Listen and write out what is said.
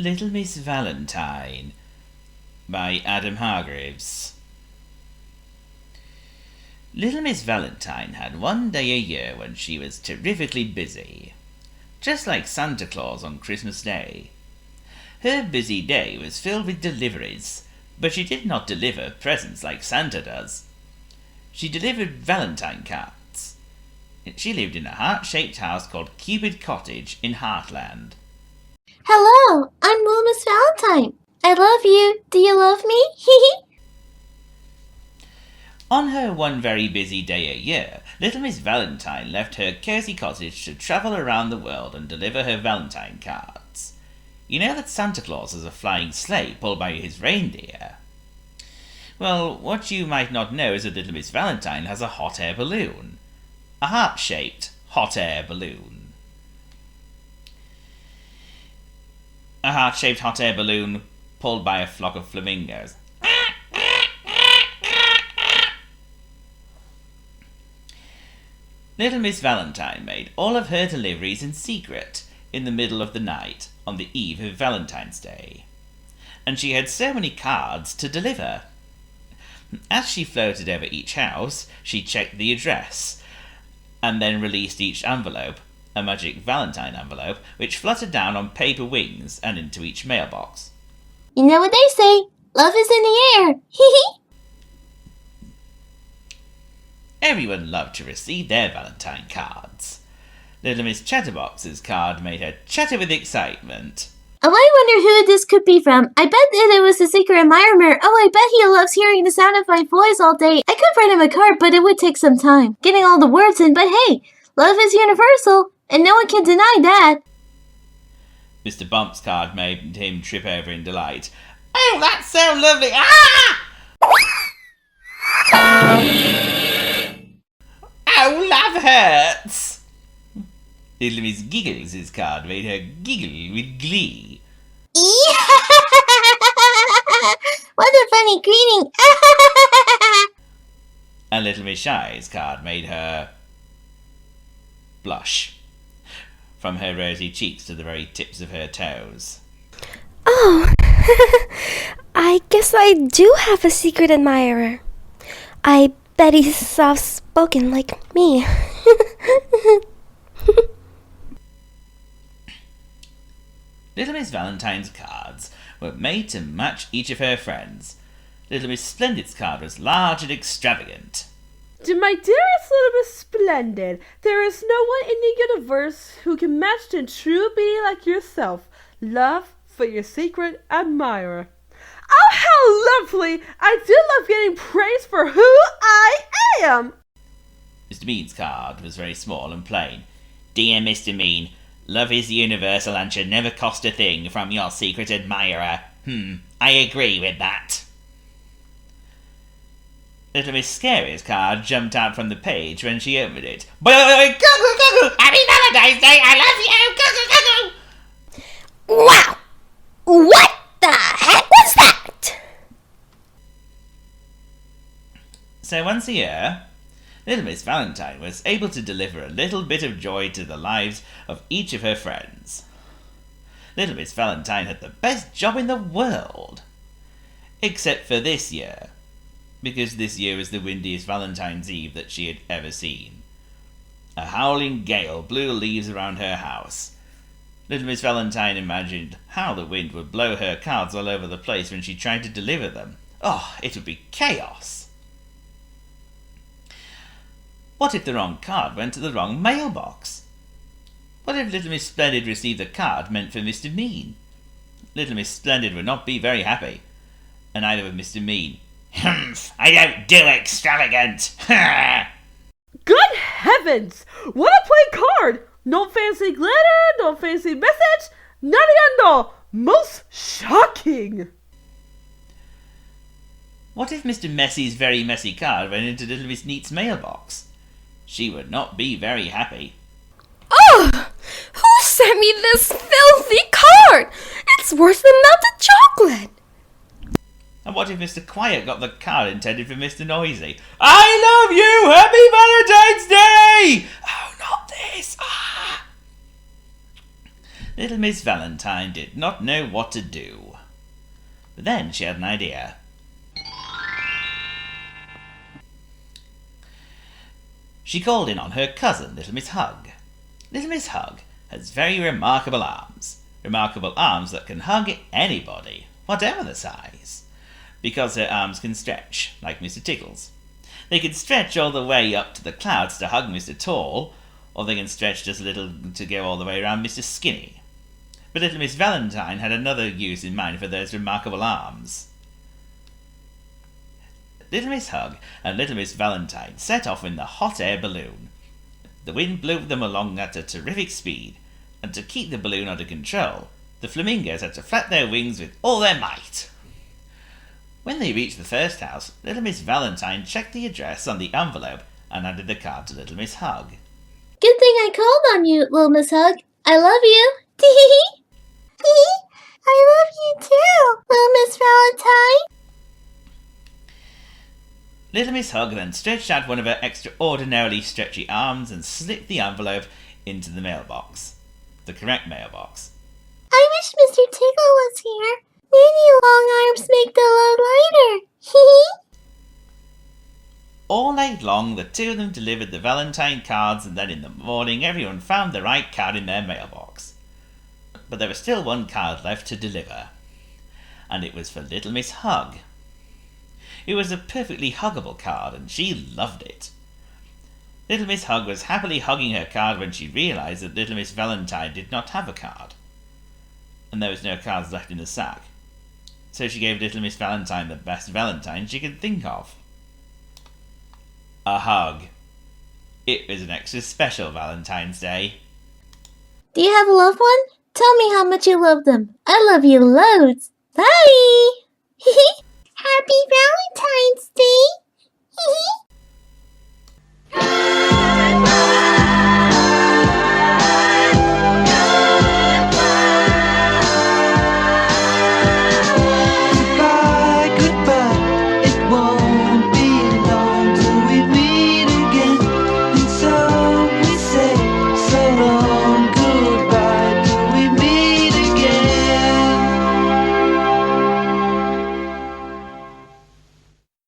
Little Miss Valentine by Adam Hargreaves. Little Miss Valentine had one day a year when she was terrifically busy, just like Santa Claus on Christmas Day. Her busy day was filled with deliveries, but she did not deliver presents like Santa does. She delivered Valentine cards. She lived in a heart-shaped house called Cupid Cottage in Heartland. Hello, I'm Little Miss Valentine. I love you. Do you love me? On her one very busy day a year, Little Miss Valentine left her cozy cottage to travel around the world and deliver her Valentine cards. You know that Santa Claus is a flying sleigh pulled by his reindeer? Well, what you might not know is that Little Miss Valentine has a hot air balloon. A heart-shaped hot air balloon. A heart-shaped hot air balloon pulled by a flock of flamingos. Little Miss Valentine made all of her deliveries in secret, in the middle of the night, on the eve of Valentine's Day. And she had so many cards to deliver. As she floated over each house, she checked the address, and then released each envelope, a magic Valentine envelope, which fluttered down on paper wings and into each mailbox. You know what they say, love is in the air. Everyone loved to receive their Valentine cards. Little Miss Chatterbox's card made her chatter with excitement. Oh, I wonder who this could be from. I bet that it was a secret admirer. Oh, I bet he loves hearing the sound of my voice all day. I could write him a card, but it would take some time getting all the words in. But hey, love is universal, and no one can deny that. Mr. Bump's card made him trip over in delight. Oh, that's so lovely! Ah! Oh, love hurts! Little Miss Giggles' card made her giggle with glee. What a funny greeting! And Little Miss Shy's card made her blush, from her rosy cheeks to the very tips of her toes. Oh, I guess I do have a secret admirer. I bet he's soft-spoken like me. Little Miss Valentine's cards were made to match each of her friends. Little Miss Splendid's card was large and extravagant. To my dearest Little Miss Splendid, there is no one in the universe who can match the true beauty like yourself. Love for your secret admirer. Oh, how lovely! I do love getting praise for who I am! Mr. Mean's card was very small and plain. Dear Mr. Mean, love is universal and should never cost a thing from your secret admirer. I agree with that. Little Miss Scary's card jumped out from the page when she opened it. Happy Valentine's Day! I love you! Wow! What the heck was that? So once a year, Little Miss Valentine was able to deliver a little bit of joy to the lives of each of her friends. Little Miss Valentine had the best job in the world. Except for this year, because this year was the windiest Valentine's Eve that she had ever seen. A howling gale blew leaves around her house. Little Miss Valentine imagined how the wind would blow her cards all over the place when she tried to deliver them. Oh, it would be chaos! What if the wrong card went to the wrong mailbox? What if Little Miss Splendid received a card meant for Mr. Mean? Little Miss Splendid would not be very happy, and neither would Mr. Mean. Humph! I don't do extravagant! Good heavens! What a plain card! No fancy glitter, no fancy message, none at all! Most shocking! What if Mr. Messy's very messy card went into Little Miss Neat's mailbox? She would not be very happy. Oh! Who sent me this filthy card? It's worse than melted chocolate! And what if Mr. Quiet got the card intended for Mr. Noisy? I love you! Happy Valentine's Day! Oh, not this! Ah! Little Miss Valentine did not know what to do. But then she had an idea. She called in on her cousin, Little Miss Hug. Little Miss Hug has very remarkable arms. Remarkable arms that can hug anybody, whatever the size. Because her arms can stretch, like Mr. Tickle's. They can stretch all the way up to the clouds to hug Mr. Tall, or they can stretch just a little to go all the way around Mr. Skinny. But Little Miss Valentine had another use in mind for those remarkable arms. Little Miss Hug and Little Miss Valentine set off in the hot air balloon. The wind blew them along at a terrific speed, and to keep the balloon under control, the flamingos had to flap their wings with all their might. When they reached the first house, Little Miss Valentine checked the address on the envelope and handed the card to Little Miss Hug. Good thing I called on you, little Miss Hug. I love you. Tee-hee. I love you too, little Miss Valentine. Little Miss Hug then stretched out one of her extraordinarily stretchy arms and slipped the envelope into the mailbox. The correct mailbox. I wish Mr. Tickle was here. Maybe long arms make the load lighter. Hee-hee. All night long, the two of them delivered the Valentine cards, and then in the morning everyone found the right card in their mailbox. But there was still one card left to deliver, and it was for Little Miss Hug. It was a perfectly huggable card, and she loved it. Little Miss Hug was happily hugging her card when she realized that Little Miss Valentine did not have a card, and there was no cards left in the sack. So she gave Little Miss Valentine the best Valentine she could think of. A hug. It was an extra special Valentine's Day. Do you have a loved one? Tell me how much you love them. I love you loads. Bye. Happy Valentine's Day.